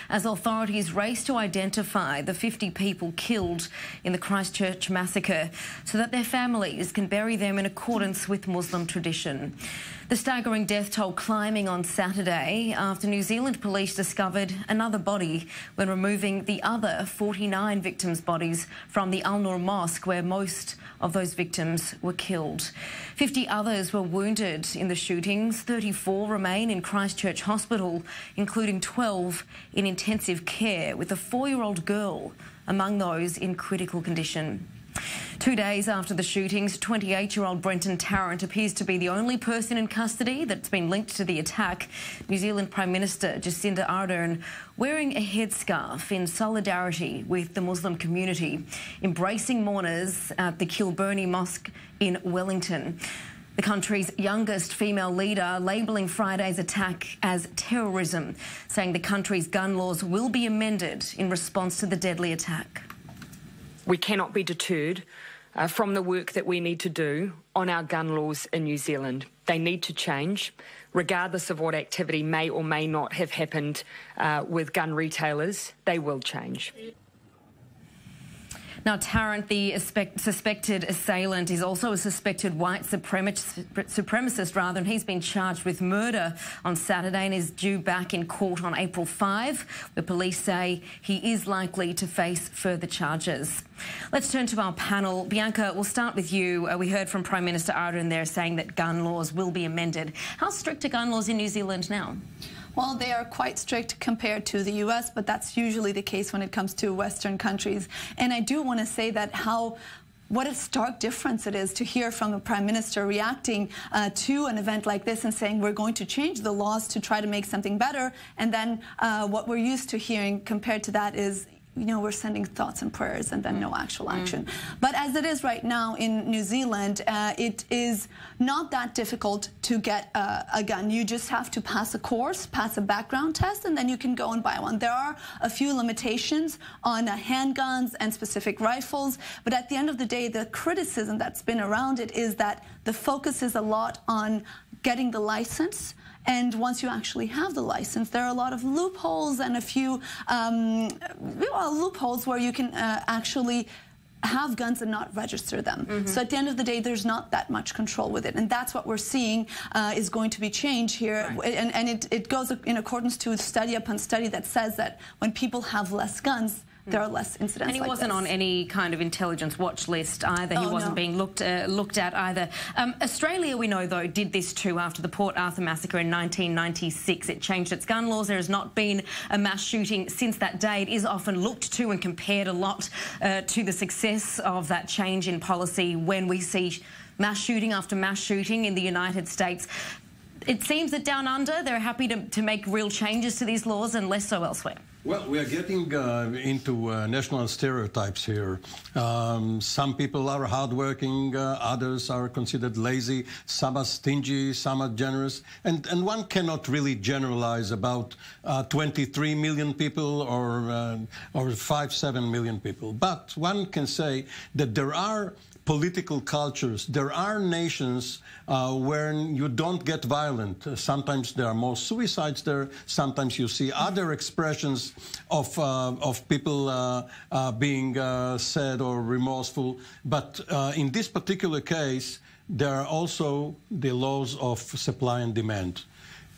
as authorities race to identify the 50 people killed in the Christchurch massacre so that their families can bury them in accordance with Muslim tradition. The staggering death toll climbing on Saturday after New Zealand police discovered another body when removing the other 49 victims' bodies from the Al-Nur mosque where most of those victims were killed. 50 others were wounded in the shootings. 34 remain in Christchurch Hospital, including 12 in intensive care, with a 4-year-old girl among those in critical condition. 2 days after the shootings, 28-year-old Brenton Tarrant appears to be the only person in custody that's been linked to the attack. New Zealand Prime Minister Jacinda Ardern wearing a headscarf in solidarity with the Muslim community, embracing mourners at the Kilburnie Mosque in Wellington. The country's youngest female leader labelling Friday's attack as terrorism, saying the country's gun laws will be amended in response to the deadly attack. We cannot be deterred from the work that we need to do on our gun laws in New Zealand. They need to change, regardless of what activity may or may not have happened with gun retailers. They will change. Now, Tarrant, the suspected assailant, is also a suspected white supremacist, and he's been charged with murder on Saturday and is due back in court on April 5. The police say he is likely to face further charges. Let's turn to our panel. Bianca, we'll start with you. We heard from Prime Minister Arden there saying that gun laws will be amended. How strict are gun laws in New Zealand now? Well, they are quite strict compared to the US, but that's usually the case when it comes to Western countries. And I do want to say that what a stark difference it is to hear from the Prime Minister reacting to an event like this and saying we're going to change the laws to try to make something better. And then what we're used to hearing compared to that is, you know, we're sending thoughts and prayers and then no actual action. But as it is right now in New Zealand, it is not that difficult to get a gun. You just have to pass a course, pass a background test, and then you can go and buy one. There are a few limitations on handguns and specific rifles, but at the end of the day, the criticism that's been around it is that the focus is a lot on getting the license. And once you actually have the license, there are a lot of loopholes and a few loopholes where you can actually have guns and not register them. So at the end of the day, there's not that much control with it. And that's what we're seeing is going to be changed here. Right. And it goes in accordance to study upon study that says that when people have less guns, there are less incidents. And he wasn't on any kind of intelligence watch list either. He wasn't being looked at either. Australia, we know, though, did this too after the Port Arthur massacre in 1996. It changed its gun laws. There has not been a mass shooting since that day. It is often looked to and compared a lot to the success of that change in policy when we see mass shooting after mass shooting in the United States. It seems that down under, they're happy to make real changes to these laws and less so elsewhere. Well, we are getting into national stereotypes here. Some people are hardworking, others are considered lazy, some are stingy, some are generous. And one cannot really generalize about 23 million people or 7 million people. But one can say that there are political cultures. There are nations where you don't get violent. Sometimes there are more suicides there. Sometimes you see other expressions of people being sad or remorseful. But in this particular case, there are also the laws of supply and demand.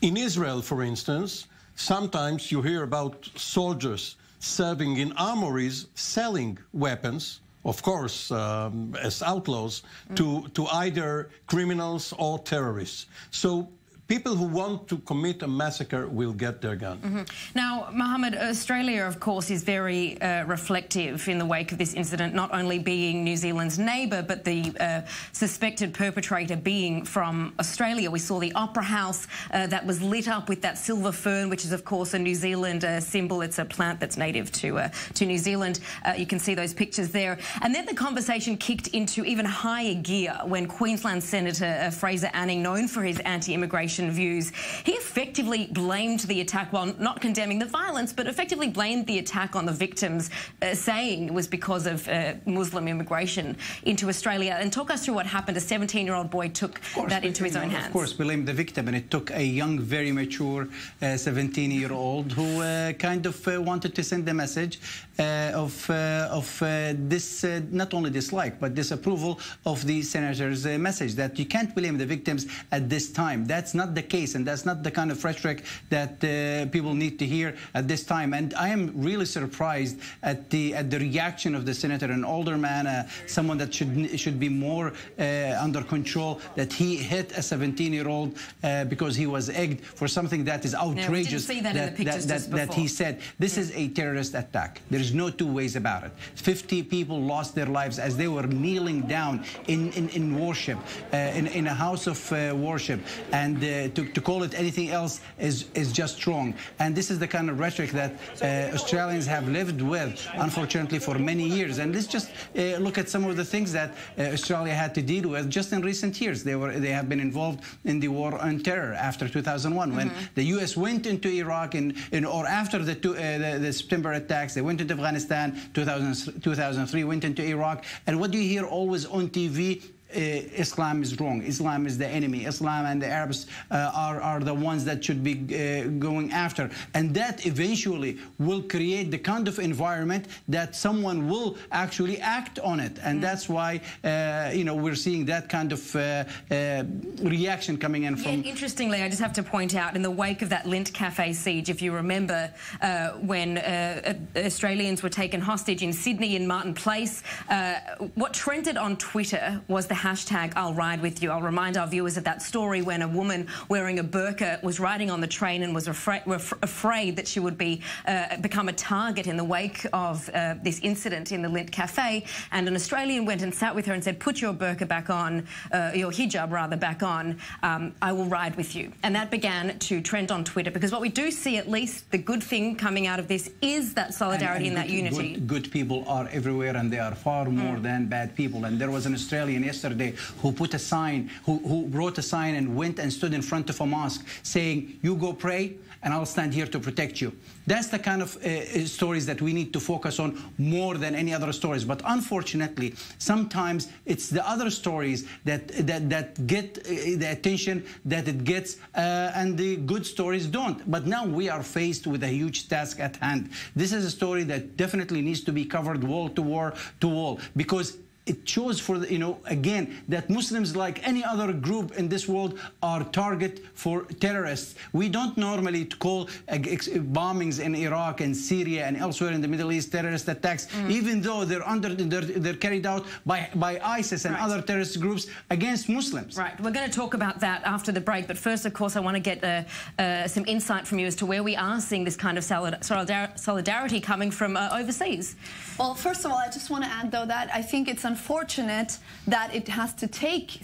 In Israel, for instance, sometimes you hear about soldiers serving in armories, selling weapons, of course, as outlaws, to either criminals or terrorists. So people who want to commit a massacre will get their gun. Now, Mohammad, Australia, of course, is very reflective in the wake of this incident, not only being New Zealand's neighbour, but the suspected perpetrator being from Australia. We saw the Opera House that was lit up with that silver fern, which is, of course, a New Zealand symbol. It's a plant that's native to New Zealand. You can see those pictures there. And then the conversation kicked into even higher gear when Queensland Senator Fraser Anning, known for his anti-immigration immigration views. He effectively blamed the attack, while not condemning the violence, but effectively blamed the attack on the victims, saying it was because of Muslim immigration into Australia. And talk us through what happened. A 17-year-old boy took that into his own hands. Of course, blamed the victim, and it took a young, very mature 17-year-old who kind of wanted to send a message of this, not only dislike, but disapproval of the senator's message that you can't blame the victims at this time. That's not the case, and that's not the kind of rhetoric that people need to hear at this time. And I am really surprised at the reaction of the senator, an older man, someone that should be more under control, that he hit a 17-year-old because he was egged for something that is outrageous. We didn't see that in the pictures just before. That he said. This is a terrorist attack. There is no two ways about it. 50 people lost their lives as they were kneeling down in worship, in a house of worship, and to call it anything else is just wrong. And this is the kind of rhetoric that Australians have lived with, unfortunately, for many years. And let's just look at some of the things that Australia had to deal with just in recent years. They have been involved in the war on terror after 2001, when the U.S. went into Iraq, or after the September attacks. They went into Afghanistan. 2003 went into Iraq. And what do you hear always on TV? Islam is wrong. Islam is the enemy. Islam and the Arabs are the ones that should be going after. And that eventually will create the kind of environment that someone will actually act on it. And that's why, we're seeing that kind of reaction coming in from... Yeah, interestingly, I just have to point out, in the wake of that Lint Cafe siege, if you remember, when Australians were taken hostage in Sydney in Martin Place, what trended on Twitter was the hashtag I'll ride with you. I'll remind our viewers of that story when a woman wearing a burqa was riding on the train and was afraid that she would become a target in the wake of this incident in the Lint Cafe, and an Australian went and sat with her and said, put your burqa back on, your hijab rather back on, I will ride with you. And that began to trend on Twitter, because what we do see, at least the good thing coming out of this, is that solidarity and that unity. Good people are everywhere, and they are far more than bad people. And there was an Australian yesterday who put a sign, who wrote a sign and went and stood in front of a mosque saying, you go pray and I'll stand here to protect you. That's the kind of stories that we need to focus on more than any other stories. But unfortunately, sometimes it's the other stories that get the attention that it gets, and the good stories don't. But now we are faced with a huge task at hand. This is a story that definitely needs to be covered wall to wall, because it shows, again, that Muslims, like any other group in this world, are target for terrorists. We don't normally call bombings in Iraq and Syria and elsewhere in the Middle East terrorist attacks, even though they're carried out by ISIS and other terrorist groups against Muslims. Right. We're going to talk about that after the break. But first, of course, I want to get some insight from you as to where we are seeing this kind of solidarity coming from overseas. Well, first of all, I just want to add, though, that I think it's unfortunate that it has to take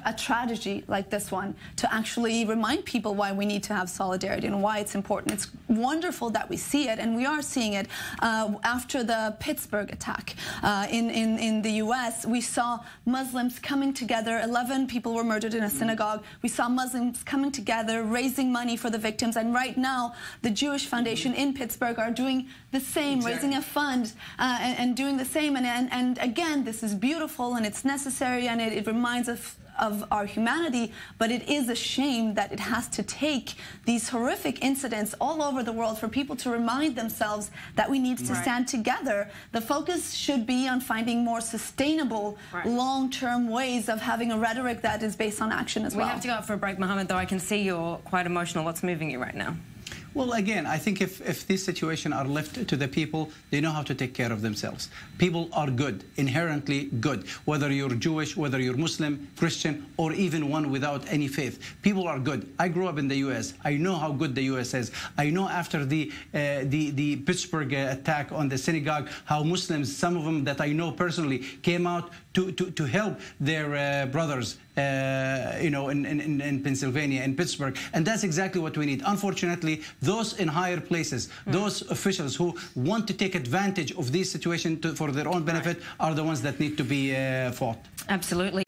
a tragedy like this one to actually remind people why we need to have solidarity and why it's important. It's wonderful that we see it, and we are seeing it after the Pittsburgh attack in the U.S. We saw Muslims coming together. 11 people were murdered in a synagogue. We saw Muslims coming together, raising money for the victims, and right now the Jewish Foundation in Pittsburgh are doing the same, raising a fund and doing the same. And again, this is beautiful and it's necessary, and it reminds us of our humanity, but it is a shame that it has to take these horrific incidents all over the world for people to remind themselves that we need to stand together. The focus should be on finding more sustainable, long-term ways of having a rhetoric that is based on action as well. We have to go out for a break, Mohammad, though I can see you're quite emotional. What's moving you right now? Well, again, I think if these situations are left to the people, they know how to take care of themselves. People are good, inherently good, whether you're Jewish, whether you're Muslim, Christian, or even one without any faith. People are good. I grew up in the U.S. I know how good the U.S. is. I know after the Pittsburgh attack on the synagogue, how Muslims, some of them that I know personally, came out to help their brothers, in Pennsylvania, in Pittsburgh. And that's exactly what we need. Unfortunately, those in higher places, those officials who want to take advantage of these situations for their own benefit are the ones that need to be fought. Absolutely.